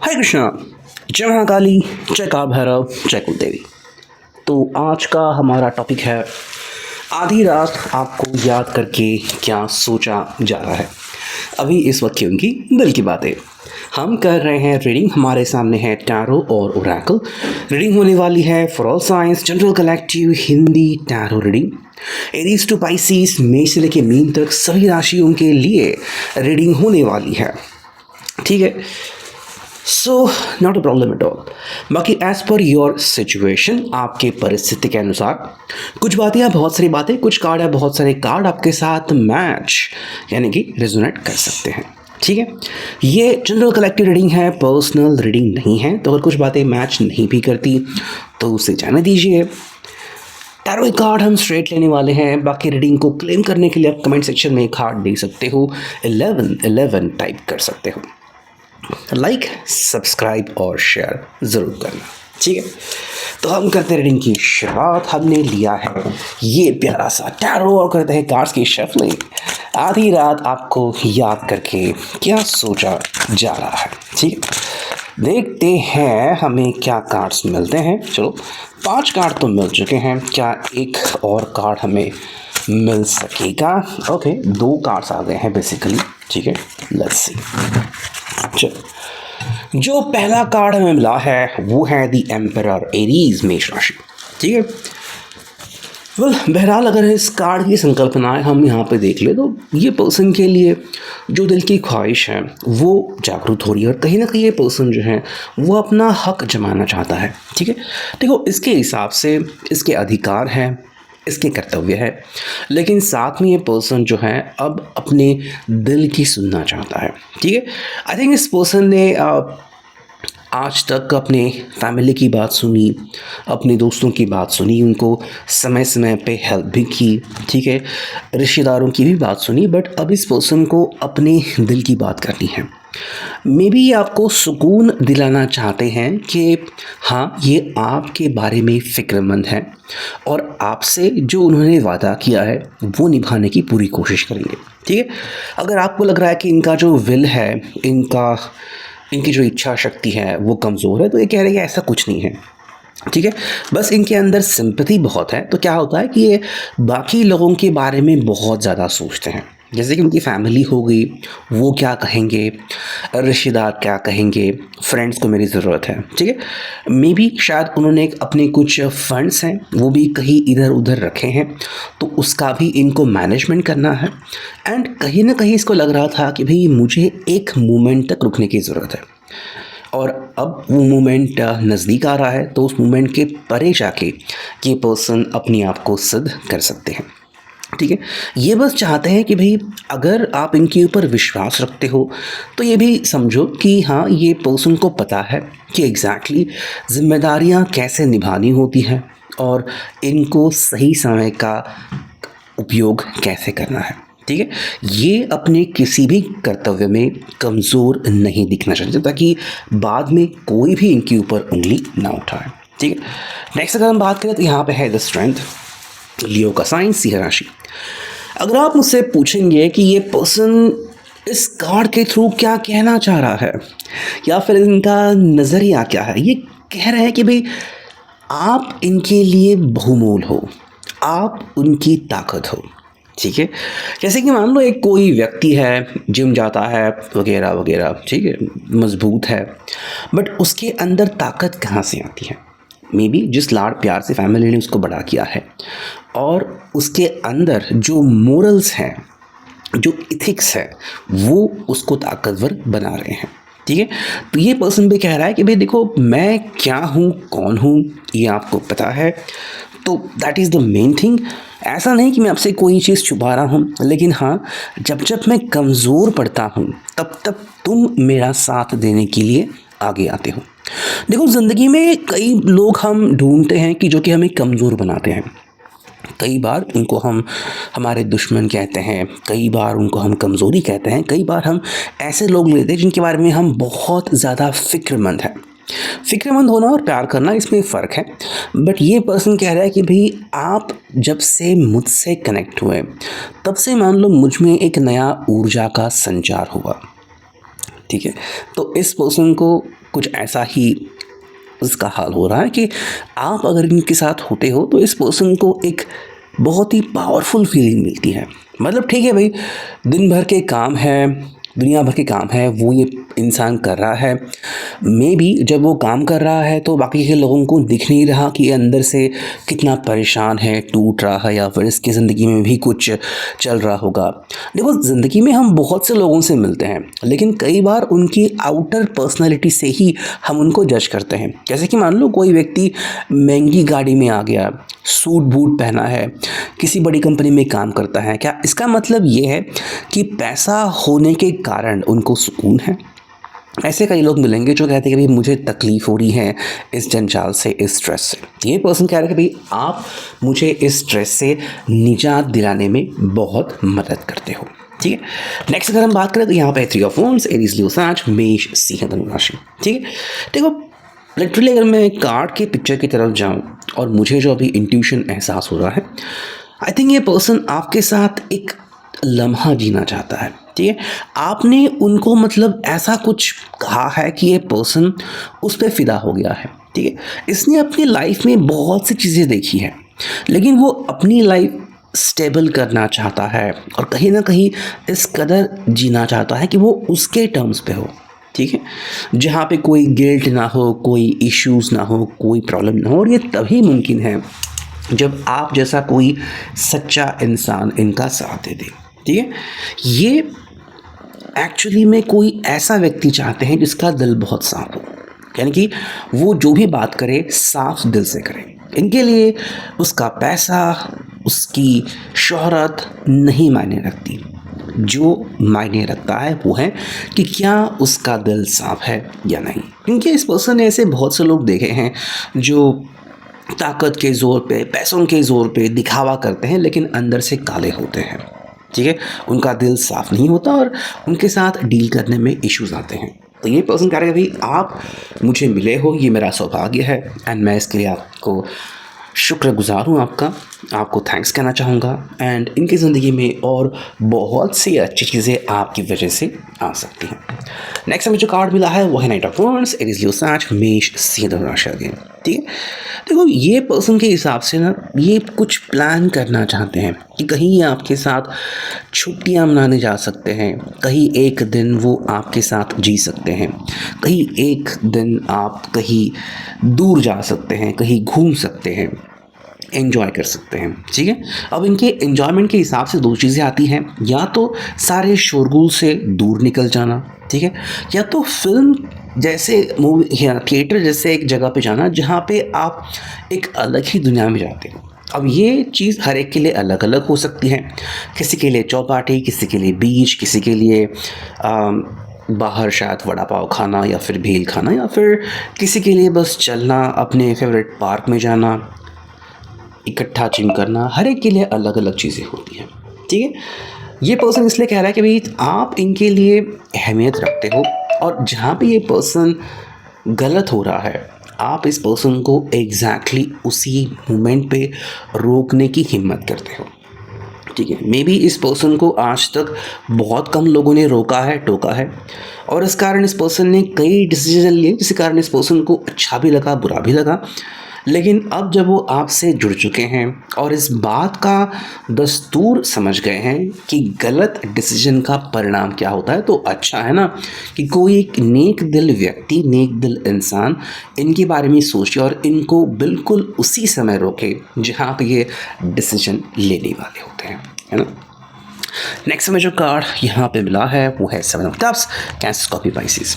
हाय कृष्णा, जय महाकाली, जय काल भैरव, जय कुल देवी। तो आज का हमारा टॉपिक है आधी रात आपको याद करके क्या सोचा जा रहा है। अभी इस वक्त की उनकी दिल की बातें हम कर रहे हैं। रीडिंग हमारे सामने है टैरो और ओरेकल। रीडिंग होने वाली है for all signs general collective Hindi tarot reading. Aries to Pisces, मेष से लेकर मीन तक सभी राशियों के लिए रीडिंग होने वाली है। ठीक है, so not a problem at all. बाकी एज पर योर सिचुएशन, आपके परिस्थिति के अनुसार कुछ बातें या बहुत सारी बातें, कुछ कार्ड या बहुत सारे कार्ड आपके साथ मैच यानी कि रेजोनेट कर सकते हैं। ठीक है, ये जनरल कलेक्टिव रीडिंग है, पर्सनल रीडिंग नहीं है। तो अगर कुछ बातें मैच नहीं भी करती तो उसे जाने दीजिए। टैरो कार्ड हम स्ट्रेट लेने वाले हैं। बाकी रीडिंग को क्लेम करने के लिए आप कमेंट सेक्शन में एक हार्ट दे सकते हो, 11 टाइप कर सकते हो। लाइक, सब्सक्राइब और शेयर ज़रूर करना। ठीक है, तो हम करते हैं रीडिंग की शुरुआत। हमने लिया है ये प्यारा सा टैरो और करते हैं कार्ड्स की शफलिंग। आधी रात आपको याद करके क्या सोचा जा रहा है। ठीक है, देखते हैं हमें क्या कार्ड्स मिलते हैं। चलो, 5 कार्ड तो मिल चुके हैं, क्या एक और कार्ड हमें मिल सकेगा? ओके, 2 कार्ड्स आ गए हैं बेसिकली। ठीक है, लेट्स सी। जो पहला कार्ड हमें मिला है वो है द एम्परर, एरीज, मेष राशि। ठीक है, बहरहाल अगर इस कार्ड की संकल्पनाएं हम यहाँ पे देख ले तो ये पर्सन के लिए जो दिल की ख्वाहिश है वो जागरूक हो रही है और कहीं ना कहीं ये पर्सन जो है वो अपना हक जमाना चाहता है। ठीक है, देखो इसके हिसाब से इसके अधिकार हैं, इसके कर्तव्य है, लेकिन साथ में ये पर्सन जो है अब अपने दिल की सुनना चाहता है। ठीक है, आई थिंक इस पर्सन ने आज तक अपने फैमिली की बात सुनी, अपने दोस्तों की बात सुनी, उनको समय समय पे हेल्प भी की। ठीक है, रिश्तेदारों की भी बात सुनी, बट अब इस पर्सन को अपने दिल की बात करनी है। मे बी आपको सुकून दिलाना चाहते हैं कि हाँ, ये आपके बारे में फ़िक्रमंद है और आपसे जो उन्होंने वादा किया है वो निभाने की पूरी कोशिश करेंगे। ठीक है, अगर आपको लग रहा है कि इनका जो विल है, इनकी जो इच्छा शक्ति है वो कमज़ोर है, तो ये कह रहे हैं कि ऐसा कुछ नहीं है। ठीक है, बस इनके अंदर सिंपैथी बहुत है। तो क्या होता है कि ये बाकी लोगों के बारे में बहुत ज़्यादा सोचते हैं, जैसे कि उनकी फैमिली हो गई, वो क्या कहेंगे, रिश्तेदार क्या कहेंगे, फ्रेंड्स को मेरी ज़रूरत है। ठीक है, मे बी शायद उन्होंने अपने कुछ फंड्स हैं वो भी कहीं इधर उधर रखे हैं, तो उसका भी इनको मैनेजमेंट करना है। एंड कहीं ना कहीं इसको लग रहा था कि भाई मुझे एक मोमेंट तक रुकने की ज़रूरत है, और अब वो मोमेंट नज़दीक आ रहा है, तो उस मोमेंट के परे जाके ये पर्सन अपने आप को सिद्ध कर सकते हैं। ठीक है, ये बस चाहते हैं कि भाई अगर आप इनके ऊपर विश्वास रखते हो तो ये भी समझो कि हाँ, ये पर्सन को पता है कि एग्जैक्टली जिम्मेदारियाँ कैसे निभानी होती हैं और इनको सही समय का उपयोग कैसे करना है। ठीक है, ये अपने किसी भी कर्तव्य में कमज़ोर नहीं दिखना चाहते ताकि बाद में कोई भी इनके ऊपर उंगली ना उठाए। ठीक है, नेक्स्ट अगर हम बात करें तो यहाँ पे है द स्ट्रेंथ, लियो का साइन, सिंह राशि। अगर आप मुझसे पूछेंगे कि ये पर्सन इस कार्ड के थ्रू क्या कहना चाह रहा है या फिर इनका नज़रिया क्या है, ये कह रहे हैं कि भाई आप इनके लिए बहुमूल्य हो, आप उनकी ताकत हो। ठीक है, जैसे कि मान लो एक कोई व्यक्ति है, जिम जाता है वगैरह वगैरह, ठीक है, मजबूत है, बट उसके अंदर ताकत कहाँ से आती है? मे बी जिस लाड़ प्यार से फैमिली ने उसको बड़ा किया है और उसके अंदर जो मोरल्स हैं, जो इथिक्स है, वो उसको ताकतवर बना रहे हैं। ठीक है, तो ये पर्सन भी कह रहा है कि भाई देखो मैं क्या हूँ, कौन हूँ, ये आपको पता है, तो that is the main thing. ऐसा नहीं कि मैं आपसे कोई चीज़ छुपा रहा हूँ, लेकिन हाँ, जब जब मैं कमज़ोर पड़ता हूँ तब तब तुम मेरा साथ देने के लिए आगे आते हो। देखो ज़िंदगी में कई लोग हम ढूंढते हैं कि जो कि हमें कमज़ोर बनाते हैं। कई बार उनको हम हमारे दुश्मन कहते हैं, कई बार उनको हम कमज़ोरी कहते हैं, कई बार हम ऐसे लोग लेते हैं जिनके बारे में हम बहुत ज़्यादा फ़िक्रमंद हैं। फ़िक्रमंद होना और प्यार करना, इसमें फ़र्क है। बट ये पर्सन कह रहा है कि भाई आप जब से मुझसे कनेक्ट हुए तब से मान लो मुझ में एक नया ऊर्जा का संचार हुआ। ठीक है। तो इस पर्सन को कुछ ऐसा ही उसका हाल हो रहा है कि आप अगर इनके साथ होते हो तो इस पर्सन को एक बहुत ही पावरफुल फीलिंग मिलती है। मतलब ठीक है भाई, दिन भर के काम है, दुनिया भर के काम है, वो ये इंसान कर रहा है। मे बी जब वो काम कर रहा है तो बाकी के लोगों को दिख नहीं रहा कि ये अंदर से कितना परेशान है, टूट रहा है, या फिर इसकी ज़िंदगी में भी कुछ चल रहा होगा। देखो, ज़िंदगी में हम बहुत से लोगों से मिलते हैं, लेकिन कई बार उनकी आउटर पर्सनैलिटी से ही हम उनको जज करते हैं। जैसे कि मान लो कोई व्यक्ति महंगी गाड़ी में आ गया, सूट बूट पहना है, किसी बड़ी कंपनी में काम करता है, क्या इसका मतलब ये है कि पैसा होने के कारण उनको सुकून है? ऐसे कई लोग मिलेंगे जो कहते हैं कि भाई मुझे तकलीफ़ हो रही है इस जंजाल से, इस स्ट्रेस से। ये पर्सन कह रहा है कि भाई आप मुझे इस स्ट्रेस से निजात दिलाने में बहुत मदद करते हो। ठीक है। नेक्स्ट अगर हम बात करें तो यहाँ पे 3 ऑफ वांड्स, एरीज, लियो, साज, मेष, सिंह, धनु राशि। ठीक है। देखो, लिटरली अगर मैं कार्ड के पिक्चर की तरफ जाऊँ और मुझे जो अभी इंट्यूशन एहसास हो रहा है, आई थिंक ये पर्सन आपके साथ एक लम्हा जीना चाहता है। ठीक है। आपने उनको मतलब ऐसा कुछ कहा है कि ये पर्सन उस पर फ़िदा हो गया है। ठीक है। इसने अपनी लाइफ में बहुत सी चीज़ें देखी हैं, लेकिन वो अपनी लाइफ स्टेबल करना चाहता है और कहीं ना कहीं इस कदर जीना चाहता है कि वो उसके टर्म्स पे हो। ठीक है। जहाँ पे कोई गिल्ट ना हो, कोई इश्यूज़ ना हो, कोई प्रॉब्लम ना हो। और ये तभी मुमकिन है जब आप जैसा कोई सच्चा इंसान इनका साथ दे दे। ठीक है। ये एक्चुअली में कोई ऐसा व्यक्ति चाहते हैं जिसका दिल बहुत साफ हो, यानी कि वो जो भी बात करे साफ दिल से करे। इनके लिए उसका पैसा, उसकी शोहरत नहीं मायने रखती। जो मायने रखता है वो है कि क्या उसका दिल साफ है या नहीं। क्योंकि इस पर्सन ने ऐसे बहुत से लोग देखे हैं जो ताकत के ज़ोर पे, पैसों के ज़ोर पे दिखावा करते हैं, लेकिन अंदर से काले होते हैं। ठीक है। उनका दिल साफ नहीं होता और उनके साथ डील करने में इश्यूज आते हैं। तो ये पर्सन कह रहा है भाई आप मुझे मिले हो, ये मेरा सौभाग्य है, एंड मैं इसके लिए आपको शुक्रगुज़ार हूँ आपको थैंक्स कहना चाहूँगा। एंड इनकी ज़िंदगी में और बहुत सी अच्छी चीज़ें आपकी वजह से आ सकती हैं। नेक्स्ट हमें जो कार्ड मिला है वो है नाइट ऑफ वांड्स, एरीज, लियो, साज, मेष, सिंह, धनु राशि। ठीक है। देखो, ये पर्सन के हिसाब से ना ये कुछ प्लान करना चाहते हैं कि कहीं आपके साथ छुट्टियां मनाने जा सकते हैं, कहीं एक दिन वो आपके साथ जी सकते हैं, कहीं एक दिन आप कहीं दूर जा सकते हैं, कहीं घूम सकते हैं, एंजॉय कर सकते हैं। ठीक है। अब इनके एंजॉयमेंट के हिसाब से 2 चीज़ें आती हैं, या तो सारे शोरगुल से दूर निकल जाना, ठीक है, या तो फिल्म जैसे मूवी या थिएटर जैसे एक जगह पे जाना जहाँ पे आप एक अलग ही दुनिया में जाते हो। अब ये चीज़ हर एक के लिए अलग अलग हो सकती है। किसी के लिए चौपाटी, किसी के लिए बीच, किसी के लिए बाहर शायद वड़ा पाव खाना या फिर भेल खाना, या फिर किसी के लिए बस चलना, अपने फेवरेट पार्क में जाना, इकट्ठा जिम करना। हर एक के लिए अलग अलग चीज़ें होती हैं। ठीक है। ये पर्सन इसलिए कह रहा है कि भाई आप इनके लिए अहमियत रखते हो, और जहाँ पे ये पर्सन गलत हो रहा है आप इस पर्सन को एग्जैक्टली उसी मोमेंट पे रोकने की हिम्मत करते हो। ठीक है। मे बी इस पर्सन को आज तक बहुत कम लोगों ने रोका है, टोका है, और इस कारण इस पर्सन ने कई डिसीजन लिए जिसके कारण इस पर्सन को अच्छा भी लगा, बुरा भी लगा। लेकिन अब जब वो आपसे जुड़ चुके हैं और इस बात का दस्तूर समझ गए हैं कि गलत डिसीजन का परिणाम क्या होता है, तो अच्छा है ना कि कोई एक नेक दिल व्यक्ति, नेक दिल इंसान इनके बारे में सोचे और इनको बिल्कुल उसी समय रोके जहाँ पे ये डिसीजन लेने वाले होते हैं, है ना। नेक्स्ट में जो कार्ड यहाँ पे मिला है वो है 7 of cups, cancer, Scorpio, Pisces,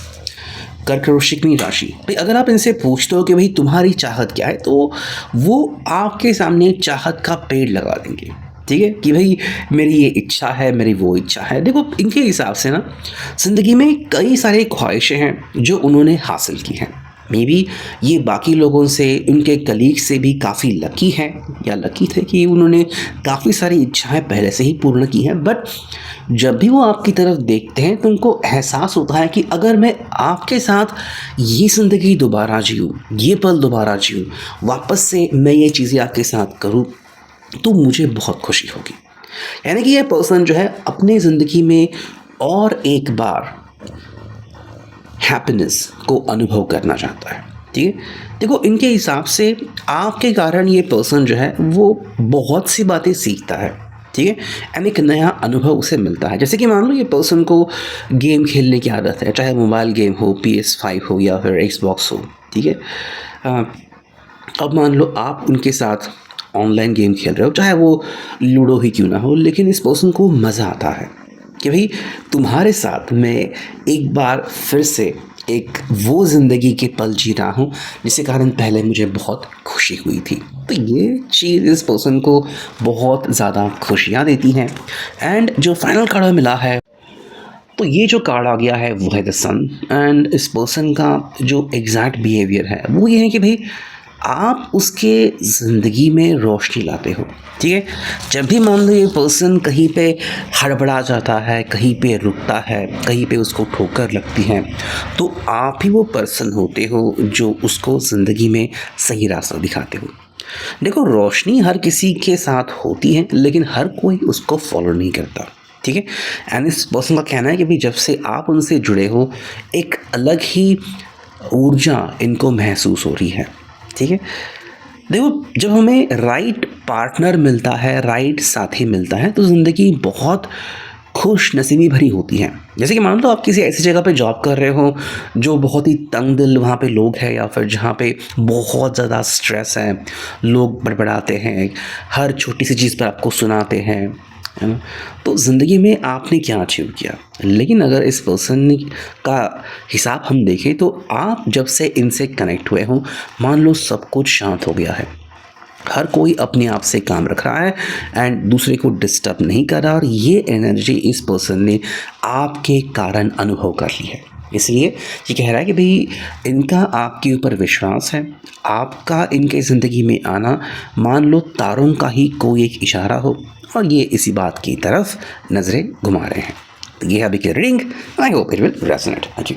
कर्क, वृश्चिक राशि। भाई अगर आप इनसे पूछते हो कि भाई तुम्हारी चाहत क्या है, तो वो आपके सामने चाहत का पेड़ लगा देंगे। ठीक है, कि भाई मेरी ये इच्छा है, मेरी वो इच्छा है। देखो, इनके हिसाब से ना ज़िंदगी में कई सारी ख्वाहिशें हैं जो उन्होंने हासिल की हैं। मे बी ये बाकी लोगों से, उनके कलीग से भी काफ़ी लकी हैं, या लकी थे कि उन्होंने काफ़ी सारी इच्छाएं पहले से ही पूर्ण की हैं। बट जब भी वो आपकी तरफ देखते हैं तो उनको एहसास होता है कि अगर मैं आपके साथ ये ज़िंदगी दोबारा जीऊँ, ये पल दोबारा जीऊँ, वापस से मैं ये चीज़ें आपके साथ करूँ, तो मुझे बहुत खुशी होगी। यानी कि ये पर्सन जो है अपनी ज़िंदगी में और एक बार हैप्पीनेस को अनुभव करना चाहता है। ठीक है, देखो इनके हिसाब से आपके कारण ये पर्सन जो है वो बहुत सी बातें सीखता है। ठीक है, एंड एक नया अनुभव उसे मिलता है। जैसे कि मान लो ये पर्सन को गेम खेलने की आदत है, चाहे मोबाइल गेम हो, PS5 हो या फिर Xbox हो। ठीक है, अ, अब मान लो आप उनके साथ ऑनलाइन गेम खेल रहे हो, चाहे वो लूडो ही क्यों ना हो, लेकिन इस पर्सन को मज़ा आता है कि भाई तुम्हारे साथ मैं एक बार फिर से एक वो ज़िंदगी के पल जी रहा हूँ जिसके कारण पहले मुझे बहुत खुशी हुई थी। तो ये चीज़ इस पर्सन को बहुत ज़्यादा खुशियाँ देती हैं। एंड जो फाइनल कार्ड मिला है, तो ये जो कार्ड आ गया है वो है द सन। एंड इस पर्सन का जो एग्जैक्ट बिहेवियर है वो ये है कि भाई आप उसके ज़िंदगी में रोशनी लाते हो। ठीक है, जब भी मान लो ये पर्सन कहीं पे हड़बड़ा जाता है, कहीं पे रुकता है, कहीं पे उसको ठोकर लगती है, तो आप ही वो पर्सन होते हो जो उसको ज़िंदगी में सही रास्ता दिखाते हो। देखो रोशनी हर किसी के साथ होती है, लेकिन हर कोई उसको फॉलो नहीं करता। ठीक है, एंड इस पर्सन का कहना है कि भाई जब से आप उनसे जुड़े हो एक अलग ही ऊर्जा इनको महसूस हो रही है। ठीक है, देखो जब हमें राइट पार्टनर मिलता है, राइट साथी मिलता है, तो ज़िंदगी बहुत खुश नसीबी भरी होती है। जैसे कि मान लो आप किसी ऐसी जगह पे जॉब कर रहे हो जो बहुत ही तंग दिल वहाँ पे लोग हैं, या फिर जहाँ पे बहुत ज़्यादा स्ट्रेस है, लोग बड़बड़ाते हैं, हर छोटी सी चीज़ पर आपको सुनाते हैं, है ना। तो ज़िंदगी में आपने क्या अचीव किया, लेकिन अगर इस पर्सन का हिसाब हम देखें तो आप जब से इनसे कनेक्ट हुए हों, मान लो सब कुछ शांत हो गया है, हर कोई अपने आप से काम रख रहा है एंड दूसरे को डिस्टर्ब नहीं कर रहा, और ये एनर्जी इस पर्सन ने आपके कारण अनुभव कर ली है। इसलिए ये कह रहा है कि भाई इनका आपके ऊपर विश्वास है, आपका इनके ज़िंदगी में आना मान लो तारों का ही कोई एक इशारा हो और ये इसी बात की तरफ नज़रें घुमा रहे हैं। तो ये है अभी की reading. I hope it will resonate. हाँ जी।